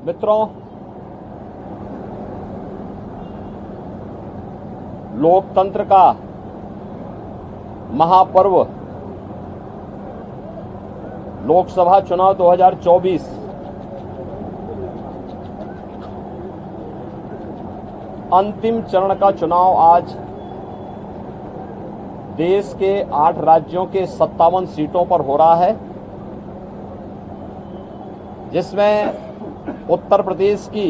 मित्रों, लोकतंत्र का महापर्व लोकसभा चुनाव 2024 अंतिम चरण का चुनाव आज देश के 8 राज्यों के 57 सीटों पर हो रहा है, जिसमें उत्तर प्रदेश की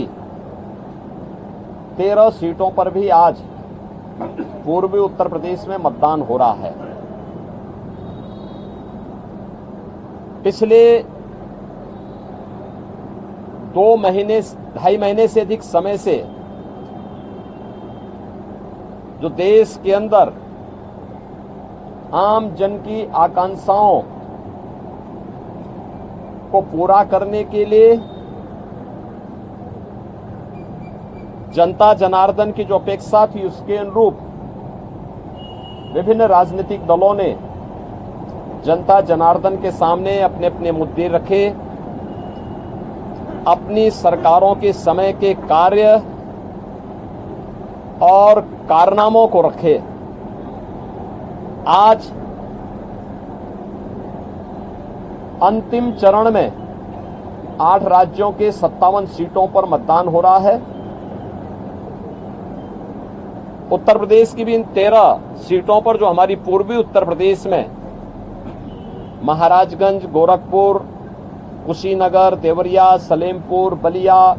13 सीटों पर भी आज पूर्वी उत्तर प्रदेश में मतदान हो रहा है। पिछले 2.5 महीने से अधिक समय से जो देश के अंदर आम जन की आकांक्षाओं को पूरा करने के लिए जनता जनार्दन की जो अपेक्षा थी, उसके अनुरूप विभिन्न राजनीतिक दलों ने जनता जनार्दन के सामने अपने अपने मुद्दे रखे, अपनी सरकारों के समय के कार्य और कारनामों को रखे। आज अंतिम चरण में 8 राज्यों के 57 सीटों पर मतदान हो रहा है। उत्तर प्रदेश की भी इन 13 सीटों पर, जो हमारी पूर्वी उत्तर प्रदेश में महाराजगंज, गोरखपुर, कुशीनगर, देवरिया, सलेमपुर, बलिया,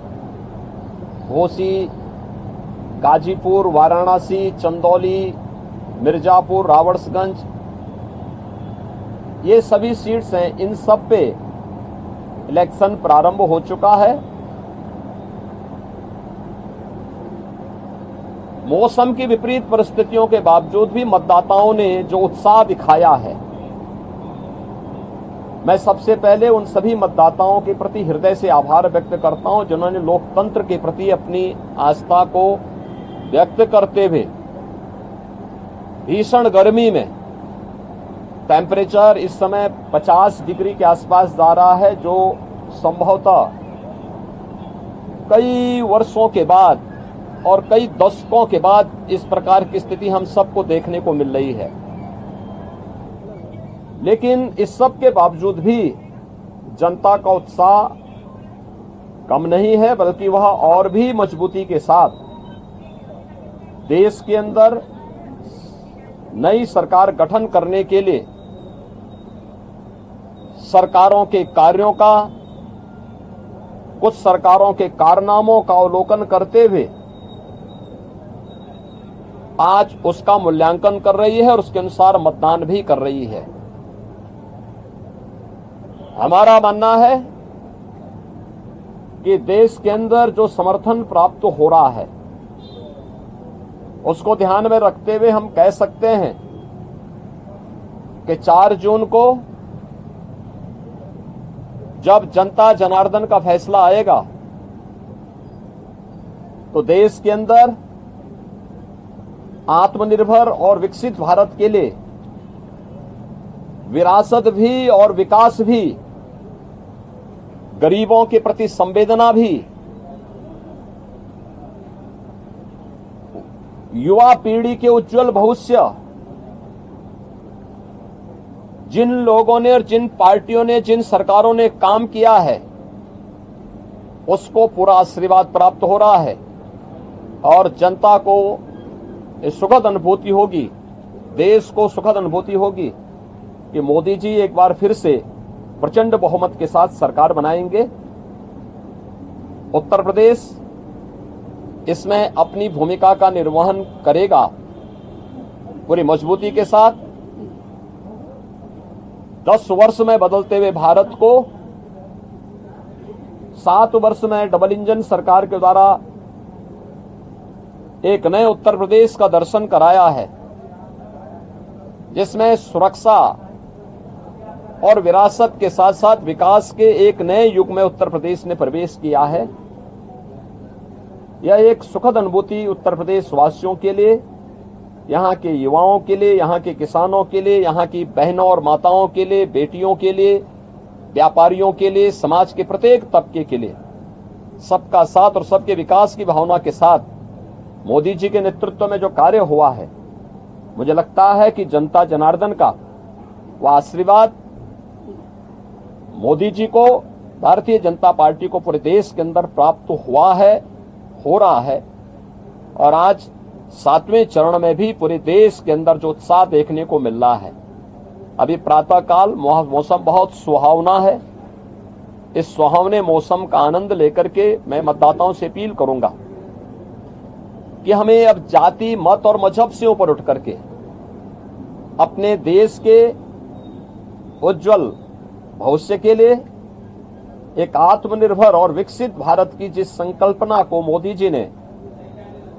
घोसी, गाजीपुर, वाराणसी, चंदौली, मिर्जापुर, रावड़सगंज, ये सभी सीट्स हैं। इन सब पे इलेक्शन प्रारंभ हो चुका है। मौसम की विपरीत परिस्थितियों के बावजूद भी मतदाताओं ने जो उत्साह दिखाया है, मैं सबसे पहले उन सभी मतदाताओं के प्रति हृदय से आभार व्यक्त करता हूं, जिन्होंने लोकतंत्र के प्रति अपनी आस्था को व्यक्त करते हुए भीषण गर्मी में, टेम्परेचर इस समय 50 डिग्री के आसपास जा रहा है, जो संभवतः कई वर्षों के बाद और कई दशकों के बाद इस प्रकार की स्थिति हम सबको देखने को मिल रही है। लेकिन इस सब के बावजूद भी जनता का उत्साह कम नहीं है, बल्कि वह और भी मजबूती के साथ देश के अंदर नई सरकार गठन करने के लिए सरकारों के कार्यों का, कुछ सरकारों के कारनामों का अवलोकन करते हुए आज उसका मूल्यांकन कर रही है और उसके अनुसार मतदान भी कर रही है। हमारा मानना है कि देश के अंदर जो समर्थन प्राप्त हो रहा है, उसको ध्यान में रखते हुए हम कह सकते हैं कि 4 जून को जब जनता जनार्दन का फैसला आएगा, तो देश के अंदर आत्मनिर्भर और विकसित भारत के लिए विरासत भी और विकास भी, गरीबों के प्रति संवेदना भी, युवा पीढ़ी के उज्जवल भविष्य, जिन लोगों ने और जिन पार्टियों ने, जिन सरकारों ने काम किया है, उसको पूरा आशीर्वाद प्राप्त हो रहा है और जनता को सुखद अनुभूति होगी, देश को सुखद अनुभूति होगी कि मोदी जी एक बार फिर से प्रचंड बहुमत के साथ सरकार बनाएंगे। उत्तर प्रदेश इसमें अपनी भूमिका का निर्वहन करेगा पूरी मजबूती के साथ। 10 वर्ष में बदलते हुए भारत को 7 वर्ष में डबल इंजन सरकार के द्वारा एक नए उत्तर प्रदेश का दर्शन कराया है, जिसमें सुरक्षा और विरासत के साथ साथ विकास के एक नए युग में उत्तर प्रदेश ने प्रवेश किया है। यह एक सुखद अनुभूति उत्तर प्रदेश वासियों के लिए, यहाँ के युवाओं के लिए, यहाँ के किसानों के लिए, यहाँ की बहनों और माताओं के लिए, बेटियों के लिए, व्यापारियों के लिए, समाज के प्रत्येक तबके के लिए सबका साथ और सबके विकास की भावना के साथ मोदी जी के नेतृत्व में जो कार्य हुआ है, मुझे लगता है कि जनता जनार्दन का वह आशीर्वाद मोदी जी को, भारतीय जनता पार्टी को पूरे देश के अंदर प्राप्त हुआ है, हो रहा है। और आज 7वें चरण में भी पूरे देश के अंदर जो उत्साह देखने को मिल रहा है। अभी प्रातःकाल मौसम बहुत सुहावना है। इस सुहावने मौसम का आनंद लेकर के मैं मतदाताओं से अपील करूंगा कि हमें अब जाति, मत और मजहब से ऊपर उठ करके अपने देश के उज्जवल भविष्य के लिए एक आत्मनिर्भर और विकसित भारत की जिस संकल्पना को मोदी जी ने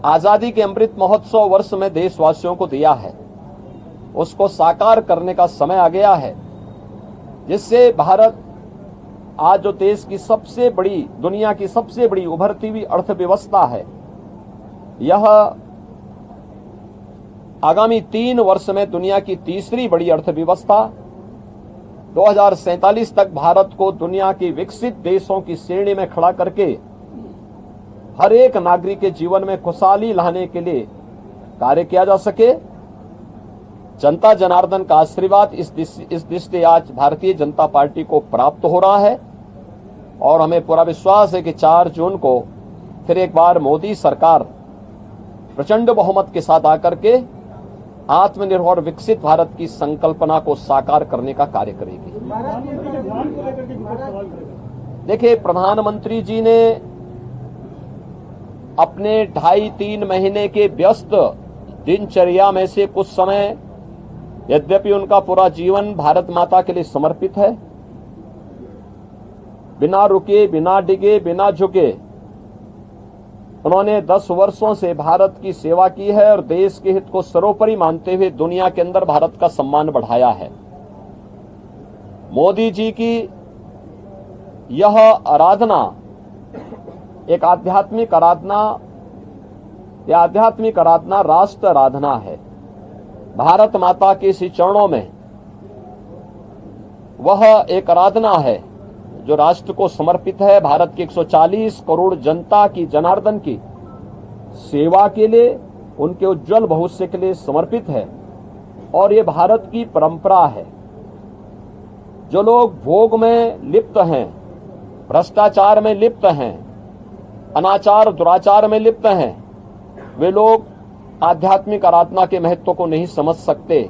आजादी के अमृत महोत्सव वर्ष में देशवासियों को दिया है, उसको साकार करने का समय आ गया है, जिससे भारत आज जो देश की सबसे बड़ी, दुनिया की सबसे बड़ी उभरती हुई अर्थव्यवस्था है, यह आगामी 3 वर्ष में दुनिया की तीसरी बड़ी अर्थव्यवस्था 2047 तक भारत को दुनिया के विकसित देशों की श्रेणी में खड़ा करके हर एक नागरिक के जीवन में खुशहाली लाने के लिए कार्य किया जा सके। जनता जनार्दन का आशीर्वाद इस दृष्टि आज भारतीय जनता पार्टी को प्राप्त हो रहा है और हमें पूरा विश्वास है कि 4 जून को फिर एक बार मोदी सरकार प्रचंड बहुमत के साथ आकर के आत्मनिर्भर विकसित भारत की संकल्पना को साकार करने का कार्य करेगी। देखिए, प्रधानमंत्री जी ने अपने 2.5-3 महीने के व्यस्त दिनचर्या में से कुछ समय, यद्यपि उनका पूरा जीवन भारत माता के लिए समर्पित है, बिना रुके, बिना डिगे, बिना झुके उन्होंने 10 वर्षों से भारत की सेवा की है और देश के हित को सर्वोपरि मानते हुए दुनिया के अंदर भारत का सम्मान बढ़ाया है। मोदी जी की यह आराधना एक आध्यात्मिक आराधना, यह आध्यात्मिक आराधना राष्ट्र आराधना है। भारत माता के इस चरणों में वह एक आराधना है जो राष्ट्र को समर्पित है, भारत की 140 करोड़ जनता की, जनार्दन की सेवा के लिए, उनके उज्जवल भविष्य के लिए समर्पित है। और ये भारत की परंपरा है। जो लोग भोग में लिप्त हैं, भ्रष्टाचार में लिप्त हैं, अनाचार दुराचार में लिप्त हैं, वे लोग आध्यात्मिक आराधना के महत्व को नहीं समझ सकते।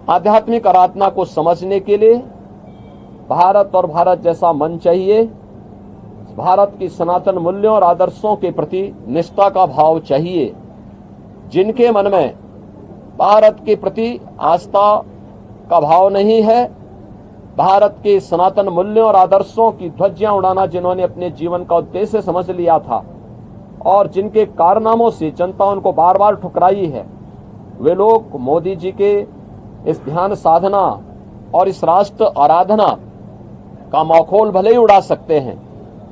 आध्यात्मिक आराधना को समझने के लिए भारत और भारत जैसा मन चाहिए। भारत की सनातन मूल्यों और आदर्शों के प्रति निष्ठा का भाव चाहिए। जिनके मन में भारत के प्रति आस्था का भाव नहीं है, भारत के सनातन मूल्यों और आदर्शों की ध्वजियां उड़ाना जिन्होंने अपने जीवन का उद्देश्य समझ लिया था और जिनके कारनामों से जनता उनको बार बार ठुकराई है, वे लोग मोदी जी के इस ध्यान साधना और इस राष्ट्र आराधना का मखौल भले ही उड़ा सकते हैं,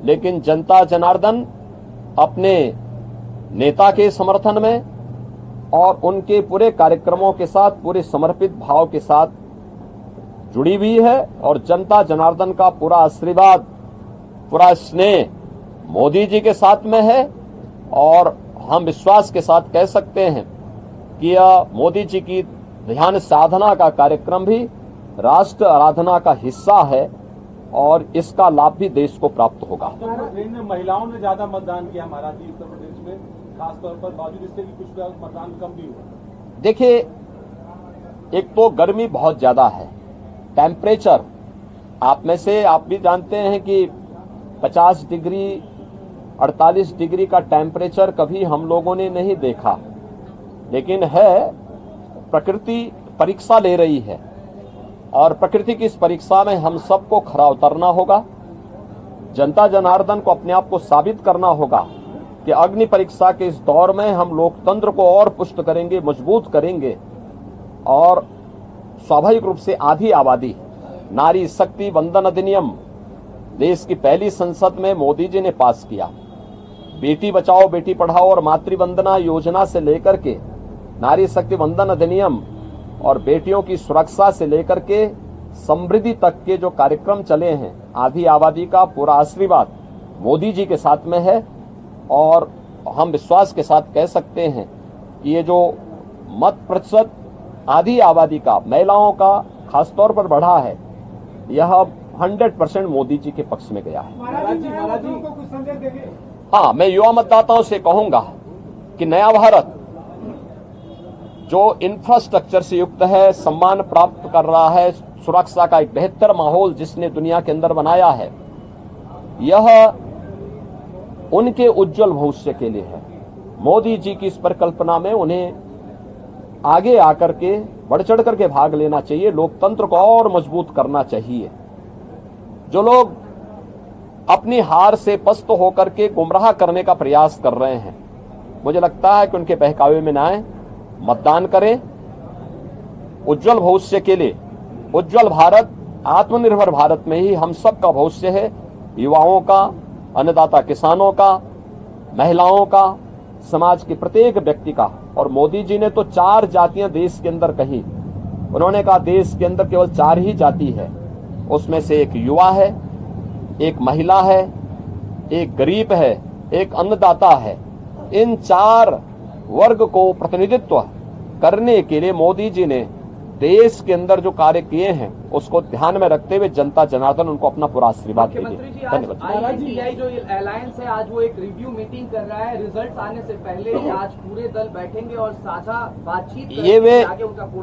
लेकिन जनता जनार्दन अपने नेता के समर्थन में और उनके पूरे कार्यक्रमों के साथ, पूरे समर्पित भाव के साथ जुड़ी हुई है। और जनता जनार्दन का पूरा आशीर्वाद, पूरा स्नेह मोदी जी के साथ में है। और हम विश्वास के साथ कह सकते हैं कि यह मोदी जी की ध्यान साधना का कार्यक्रम भी राष्ट्र आराधना का हिस्सा है और इसका लाभ भी देश को प्राप्त होगा। महिलाओं ने ज्यादा मतदान किया महाराष्ट्र, उत्तर प्रदेश में खासतौर पर, बावजूद इसके भी कुछ मतदान कम भी हुआ। देखिए, एक तो गर्मी बहुत ज्यादा है, टेम्परेचर आप में से आप भी जानते हैं कि 50 डिग्री 48 डिग्री का टेम्परेचर कभी हम लोगों ने नहीं देखा, लेकिन है, प्रकृति परीक्षा ले रही है और प्रकृति की इस परीक्षा में हम सबको खरा उतरना होगा। जनता जनार्दन को अपने आप को साबित करना होगा कि अग्नि परीक्षा के इस दौर में हम लोकतंत्र को और पुष्ट करेंगे, मजबूत करेंगे। और स्वाभाविक रूप से आधी आबादी नारी शक्ति वंदन अधिनियम देश की पहली संसद में मोदी जी ने पास किया। बेटी बचाओ बेटी पढ़ाओ और मातृवंदना योजना से लेकर के नारी शक्ति वंदन अधिनियम और बेटियों की सुरक्षा से लेकर के समृद्धि तक के जो कार्यक्रम चले हैं, आधी आबादी का पूरा आशीर्वाद मोदी जी के साथ में है और हम विश्वास के साथ कह सकते हैं कि ये जो मत प्रतिशत आधी आबादी का, महिलाओं का खासतौर पर बढ़ा है, यह 100% मोदी जी के पक्ष में गया है। महाराज जी को कुछ संदेश देंगे? हाँ, मैं युवा मतदाताओं से कहूंगा कि नया भारत जो इंफ्रास्ट्रक्चर से युक्त है, सम्मान प्राप्त कर रहा है, सुरक्षा का एक बेहतर माहौल जिसने दुनिया के अंदर बनाया है, यह उनके उज्जवल भविष्य के लिए है। मोदी जी की इस परिकल्पना में उन्हें आगे आकर के बढ़ चढ़ करके भाग लेना चाहिए, लोकतंत्र को और मजबूत करना चाहिए। जो लोग अपनी हार से पस्त होकर के गुमराह करने का प्रयास कर रहे हैं, मुझे लगता है कि उनके बहकावे में न आए, मतदान करें। उज्जवल भविष्य के लिए, उज्जवल भारत, आत्मनिर्भर भारत में ही हम सबका भविष्य है, युवाओं का, अन्नदाता किसानों का, महिलाओं का, समाज के प्रत्येक व्यक्ति का। और मोदी जी ने तो 4 जातियां देश के अंदर कही। उन्होंने कहा देश के अंदर केवल 4 ही जाति है, उसमें से एक युवा है, एक महिला है, एक गरीब है, एक अन्नदाता है। इन 4 वर्ग को प्रतिनिधित्व करने के लिए मोदी जी ने देश के अंदर जो कार्य किए हैं उसको ध्यान में रखते हुए जनता जनार्दन उनको अपना पूरा आशीर्वाद दीजिए। धन्यवाद। INTI जो अलायंस है आज वो एक रिव्यू मीटिंग कर रहा है, रिजल्ट्स आने से पहले आज पूरे दल बैठेंगे और साझा बातचीत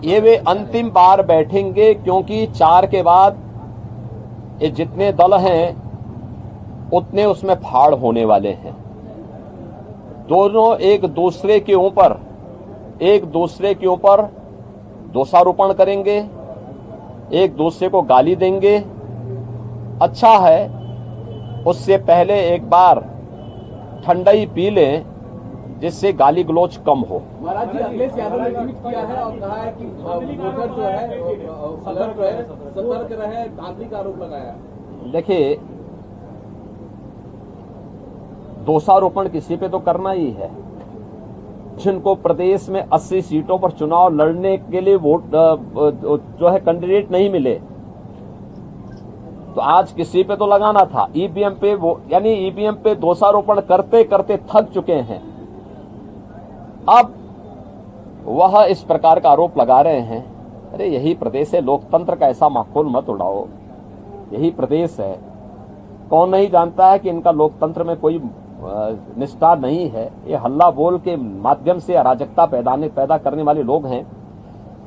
ये वे अंतिम बार बैठेंगे, क्योंकि 4 के बाद ये जितने दल हैं उतने उसमें फाड़ होने वाले हैं। दोनों एक दूसरे के ऊपर दोषारोपण करेंगे, एक दूसरे को गाली देंगे। अच्छा है उससे पहले एक बार ठंडाई पी लें जिससे गाली गलोच कम हो। महाराज जी अखिलेश यादव ने ट्वीट किया है और कहा है कि वोटर जो है सतर्क रहे, धांधली का आरोप लगाया। देखिए, दोषारोपण किसी पे तो करना ही है। जिनको प्रदेश में 80 सीटों पर चुनाव लड़ने के लिए वोट जो है कैंडिडेट नहीं मिले, तो आज किसी पे तो लगाना था। ईवीएम पे यानी ईवीएम पे दोषारोपण करते करते थक चुके हैं। अब वह इस प्रकार का आरोप लगा रहे हैं। अरे यही प्रदेश है, लोकतंत्र का ऐसा माहौल मत उड़ाओ। यही प्रदेश है। कौन नहीं जानता है कि इनका लोकतंत्र में कोई निष्ठा नहीं है। ये हल्ला बोल के माध्यम से अराजकता पैदा करने वाले लोग हैं।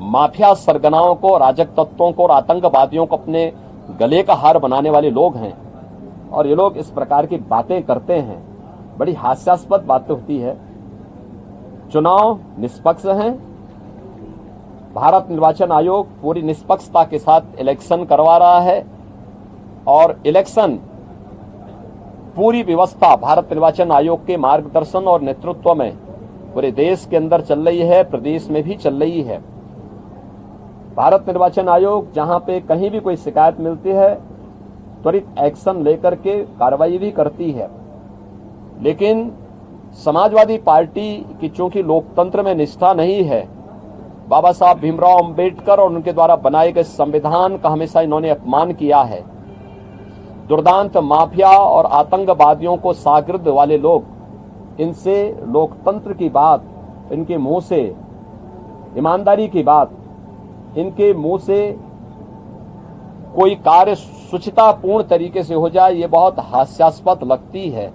माफिया सरगनाओं को, अराजक तत्वों को और आतंकवादियों को अपने गले का हार बनाने वाले लोग हैं। और ये लोग इस प्रकार की बातें करते हैं, बड़ी हास्यास्पद बातें होती है। चुनाव निष्पक्ष हैं। भारत निर्वाचन आयोग पूरी निष्पक्षता के साथ इलेक्शन करवा रहा है और इलेक्शन पूरी व्यवस्था भारत निर्वाचन आयोग के मार्गदर्शन और नेतृत्व में पूरे देश के अंदर चल रही है, प्रदेश में भी चल रही है। भारत निर्वाचन आयोग जहां पे कहीं भी कोई शिकायत मिलती है त्वरित एक्शन लेकर के कार्रवाई भी करती है। लेकिन समाजवादी पार्टी की चूंकि लोकतंत्र में निष्ठा नहीं है, बाबा साहब भीमराव अंबेडकर और उनके द्वारा बनाए गए संविधान का हमेशा इन्होंने अपमान किया है। दुर्दांत माफिया और आतंकवादियों को शागिर्द वाले लोग, इनसे लोकतंत्र की बात, इनके मुंह से ईमानदारी की बात, इनके मुंह से कोई कार्य शुचितापूर्ण तरीके से हो जाए, ये बहुत हास्यास्पद लगती है।